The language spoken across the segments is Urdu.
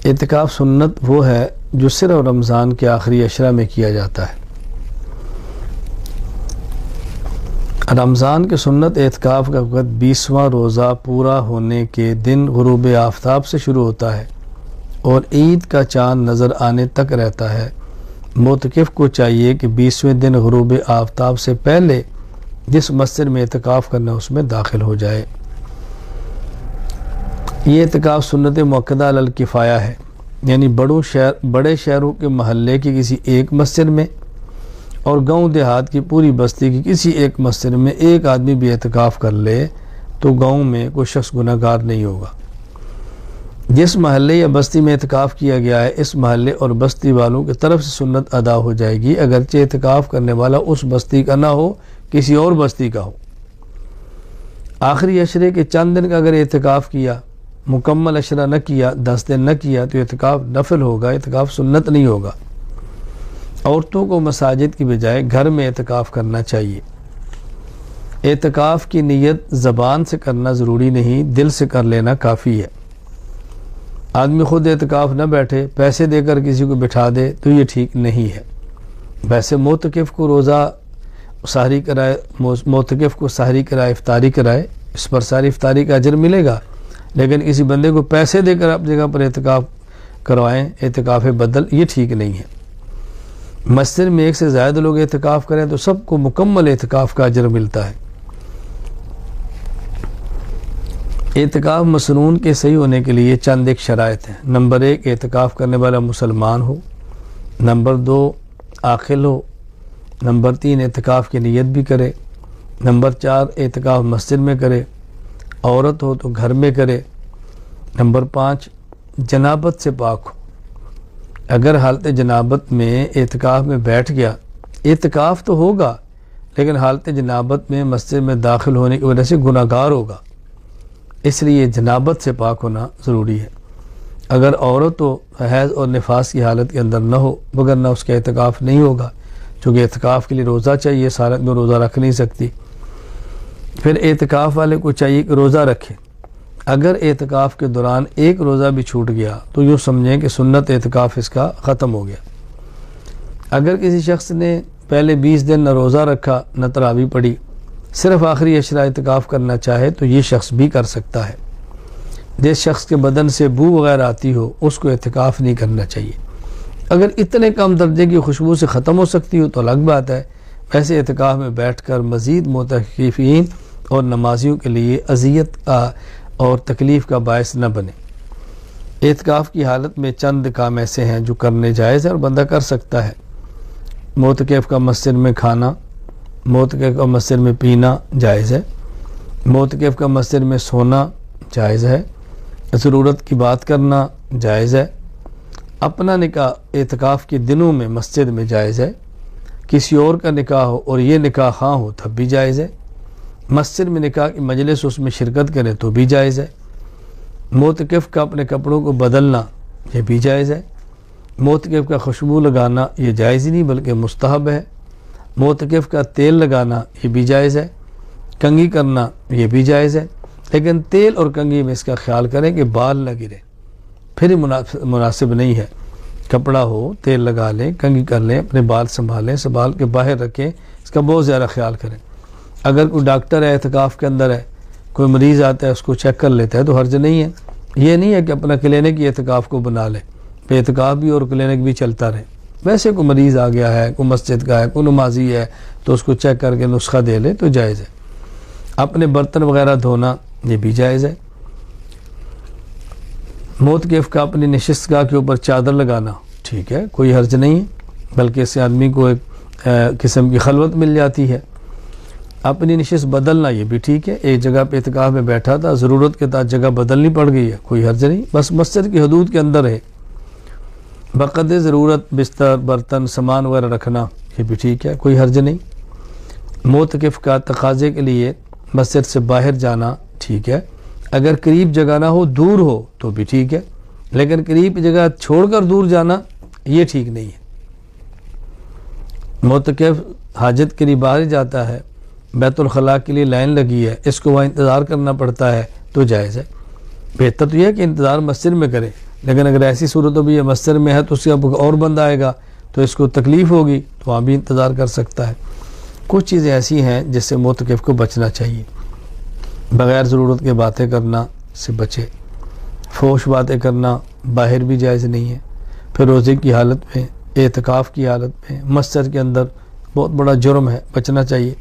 اعتکاف سنت وہ ہے جو صرف رمضان کے آخری عشرہ میں کیا جاتا ہے۔ رمضان کے سنت اعتکاف کا وقت 20واں روزہ پورا ہونے کے دن غروب آفتاب سے شروع ہوتا ہے اور عید کا چاند نظر آنے تک رہتا ہے۔ معتکف کو چاہیے کہ 20ویں دن غروب آفتاب سے پہلے جس مسجد میں اعتکاف کرنا اس میں داخل ہو جائے۔ یہ اعتکاف سنت مؤکدہ علی الکفایہ ہے، یعنی بڑے شہروں کے محلے کی کسی ایک مسجد میں اور گاؤں دیہات کی پوری بستی کی کسی ایک مسجد میں ایک آدمی بھی اعتکاف کر لے تو گاؤں میں کوئی شخص گناہگار نہیں ہوگا۔ جس محلے یا بستی میں اعتکاف کیا گیا ہے اس محلے اور بستی والوں کی طرف سے سنت ادا ہو جائے گی، اگرچہ اعتکاف کرنے والا اس بستی کا نہ ہو، کسی اور بستی کا ہو۔ آخری عشرے کے چند دن کا اگر اعتکاف کیا، مکمل عشرہ نہ کیا، 10 دن نہ کیا تو اعتکاف نفل ہوگا، اعتکاف سنت نہیں ہوگا۔ عورتوں کو مساجد کی بجائے گھر میں اعتکاف کرنا چاہیے۔ اعتکاف کی نیت زبان سے کرنا ضروری نہیں، دل سے کر لینا کافی ہے۔ آدمی خود اعتکاف نہ بیٹھے، پیسے دے کر کسی کو بٹھا دے تو یہ ٹھیک نہیں ہے۔ ویسے معتکف کو روزہ سحری کرائے، معتکف کو سحری کرائے، افطاری کرائے، اس پر ساری افطاری کا اجر ملے گا، لیکن کسی بندے کو پیسے دے کر اپنی جگہ پر اعتکاف کروائیں، اعتکاف بدل، یہ ٹھیک نہیں ہے۔ مسجد میں ایک سے زائد لوگ اعتکاف کریں تو سب کو مکمل اعتکاف کا اجر ملتا ہے۔ اعتکاف مسنون کے صحیح ہونے کے لیے چند ایک شرائط ہیں۔ نمبر 1، اعتکاف کرنے والا مسلمان ہو۔ نمبر 2، عاقل ہو۔ نمبر 3، اعتکاف کی نیت بھی کرے۔ نمبر 4، اعتکاف مسجد میں کرے، عورت ہو تو گھر میں کرے۔ نمبر 5، جنابت سے پاک ہو۔ اگر حالت جنابت میں اعتکاف میں بیٹھ گیا، اعتکاف تو ہوگا لیکن حالت جنابت میں مسجد میں داخل ہونے کی وجہ سے گناہگار ہوگا، اس لیے جنابت سے پاک ہونا ضروری ہے۔ اگر عورت تو حیض اور نفاس کی حالت کے اندر نہ ہو، وگرنہ اس کا اعتکاف نہیں ہوگا، چونکہ اعتکاف کے لیے روزہ چاہیے، سارے میں روزہ رکھ نہیں سکتی۔ پھر اعتکاف والے کو چاہیے کہ روزہ رکھے۔ اگر اعتکاف کے دوران ایک روزہ بھی چھوٹ گیا تو یوں سمجھیں کہ سنت اعتکاف اس کا ختم ہو گیا۔ اگر کسی شخص نے پہلے 20 دن نہ روزہ رکھا نہ تراویح پڑھی، صرف آخری عشرہ اعتکاف کرنا چاہے تو یہ شخص بھی کر سکتا ہے۔ جس شخص کے بدن سے بو وغیرہ آتی ہو اس کو اعتکاف نہیں کرنا چاہیے۔ اگر اتنے کم درجے کی خوشبو سے ختم ہو سکتی ہو تو الگ بات ہے، ویسے اعتکاف میں بیٹھ کر مزید معتکفین اور نمازیوں کے لیے اذیت کا اور تکلیف کا باعث نہ بنے۔ اعتکاف کی حالت میں چند کام ایسے ہیں جو کرنے جائز ہے اور بندہ کر سکتا ہے۔ معتکف کا مسجد میں کھانا، معتکف کا مسجد میں پینا جائز ہے، معتکف کا مسجد میں سونا جائز ہے، ضرورت کی بات کرنا جائز ہے، اپنا نکاح اعتکاف کے دنوں میں مسجد میں جائز ہے، کسی اور کا نکاح ہو اور یہ نکاح خواہ ہو تب بھی جائز ہے، مسجد میں نکاح کی مجلس اس میں شرکت کرے تو بھی جائز ہے، معتکف کا اپنے کپڑوں کو بدلنا یہ بھی جائز ہے، معتکف کا خوشبو لگانا یہ جائز ہی نہیں بلکہ مستحب ہے، معتکف کا تیل لگانا یہ بھی جائز ہے، کنگھی کرنا یہ بھی جائز ہے، لیکن تیل اور کنگھی میں اس کا خیال کریں کہ بال نہ گرے، پھر ہی مناسب نہیں ہے۔ کپڑا ہو، تیل لگا لیں، کنگھی کر لیں، اپنے بال سنبھالیں، سنبھال کے باہر رکھیں، اس کا بہت زیادہ خیال کریں۔ اگر کوئی ڈاکٹر ہے اعتکاف کے اندر ہے، کوئی مریض آتا ہے اس کو چیک کر لیتا ہے تو حرج نہیں ہے۔ یہ نہیں ہے کہ اپنا کلینک اعتکاف کو بنا لے، اعتکاف بھی اور کلینک بھی چلتا رہے۔ ویسے کوئی مریض آ گیا ہے، کوئی مسجد کا ہے، کوئی نمازی ہے تو اس کو چیک کر کے نسخہ دے لے تو جائز ہے۔ اپنے برتن وغیرہ دھونا یہ بھی جائز ہے۔ معتکف کا اپنی نشست گاہ کے اوپر چادر لگانا ٹھیک ہے، کوئی حرج نہیں ہے، بلکہ اس سے آدمی کو ایک قسم کی خلوت مل جاتی ہے۔ اپنی نشست بدلنا یہ بھی ٹھیک ہے، ایک جگہ پہ اعتکاف میں بیٹھا تھا، ضرورت کے تحت جگہ بدلنی پڑ گئی ہے، کوئی حرج نہیں، بس مسجد کی حدود کے اندر ہے۔ بقدر ضرورت بستر، برتن، سامان وغیرہ رکھنا یہ بھی ٹھیک ہے، کوئی حرج نہیں۔ معتکف کا تقاضے کے لیے مسجد سے باہر جانا ٹھیک ہے، اگر قریب جگہ نہ ہو، دور ہو تو بھی ٹھیک ہے، لیکن قریب کی جگہ چھوڑ کر دور جانا یہ ٹھیک نہیں ہے۔ معتکف حاجت کے لیے باہر جاتا ہے، بیت الخلاء کے لیے لائن لگی ہے، اس کو وہاں انتظار کرنا پڑتا ہے تو جائز ہے۔ بہتر تو یہ ہے کہ انتظار مسجد میں کرے، لیکن اگر ایسی صورت بھی یہ مسجد میں ہے تو اس کا اور بندہ آئے گا تو اس کو تکلیف ہوگی تو وہاں بھی انتظار کر سکتا ہے۔ کچھ چیزیں ایسی ہیں جس سے معتکف کو بچنا چاہیے، بغیر ضرورت کے باتیں کرنا سے بچے، فحش باتیں کرنا باہر بھی جائز نہیں ہے، پھر روزے کی حالت میں، اعتکاف کی حالت میں، مسجد کے اندر بہت بڑا جرم ہے، بچنا چاہیے۔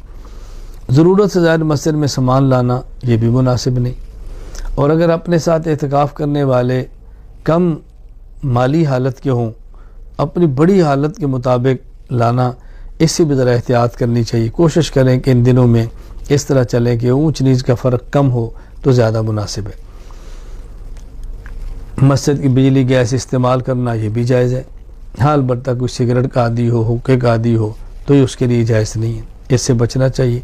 ضرورت سے زائد مسجد میں سامان لانا یہ بھی مناسب نہیں، اور اگر اپنے ساتھ اعتکاف کرنے والے کم مالی حالت کے ہوں، اپنی بڑی حالت کے مطابق لانا، اس سے بھی ذرا احتیاط کرنی چاہیے۔ کوشش کریں کہ ان دنوں میں اس طرح چلیں کہ اونچ نیچ کا فرق کم ہو تو زیادہ مناسب ہے۔ مسجد کی بجلی گیس استعمال کرنا یہ بھی جائز ہے، حال برتا کوئی سگریٹ کا عادی ہو، حقے کا عادی ہو تو یہ اس کے لیے جائز نہیں ہے، اس سے بچنا چاہیے۔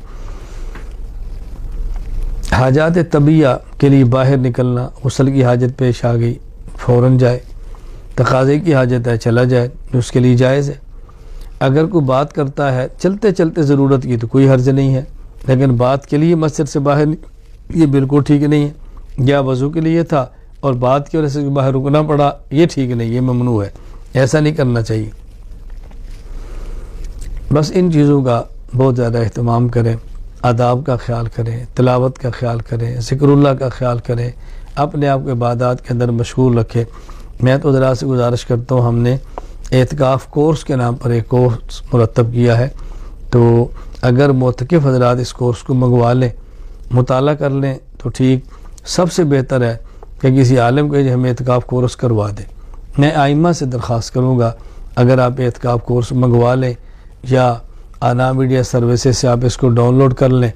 حاجات طبیعہ کے لیے باہر نکلنا، غسل کی حاجت پیش آ گئی فوراً جائے، تقاضے کی حاجت ہے چلا جائے، اس کے لیے جائز ہے۔ اگر کوئی بات کرتا ہے چلتے چلتے ضرورت کی تو کوئی حرج نہیں ہے، لیکن بات کے لیے مسجد سے باہر یہ بالکل ٹھیک نہیں ہے۔ یا وضو کے لیے تھا اور بات کی وجہ سے باہر رکنا پڑا، یہ ٹھیک نہیں، یہ ممنوع ہے، ایسا نہیں کرنا چاہیے۔ بس ان چیزوں کا بہت زیادہ اہتمام کریں، آداب کا خیال کریں، تلاوت کا خیال کریں، ذکر اللہ کا خیال کریں، اپنے آپ کو عبادات کے اندر مشغول رکھیں۔ میں تو ذرا سے گزارش کرتا ہوں، ہم نے اعتکاف کورس کے نام پر ایک کورس مرتب کیا ہے، تو اگر معتکف حضرات اس کورس کو منگوا لیں، مطالعہ کر لیں تو ٹھیک، سب سے بہتر ہے کہ کسی عالم کو ہمیں اعتکاف کورس کروا دیں۔ میں آئمہ سے درخواست کروں گا اگر آپ اعتکاف کورس منگوا لیں یا آنا میڈیا سروسز سے آپ اس کو ڈاؤن لوڈ کر لیں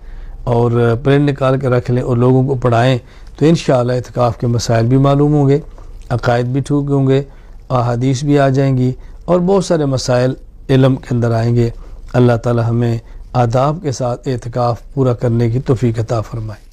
اور پرنٹ نکال کے رکھ لیں اور لوگوں کو پڑھائیں، تو انشاءاللہ اعتکاف کے مسائل بھی معلوم ہوں گے، عقائد بھی ٹھیک ہوں گے، احادیث بھی آ جائیں گی اور بہت سارے مسائل علم کے اندر آئیں گے۔ اللہ تعالی ہمیں آداب کے ساتھ اعتکاف پورا کرنے کی توفیق عطا فرمائے۔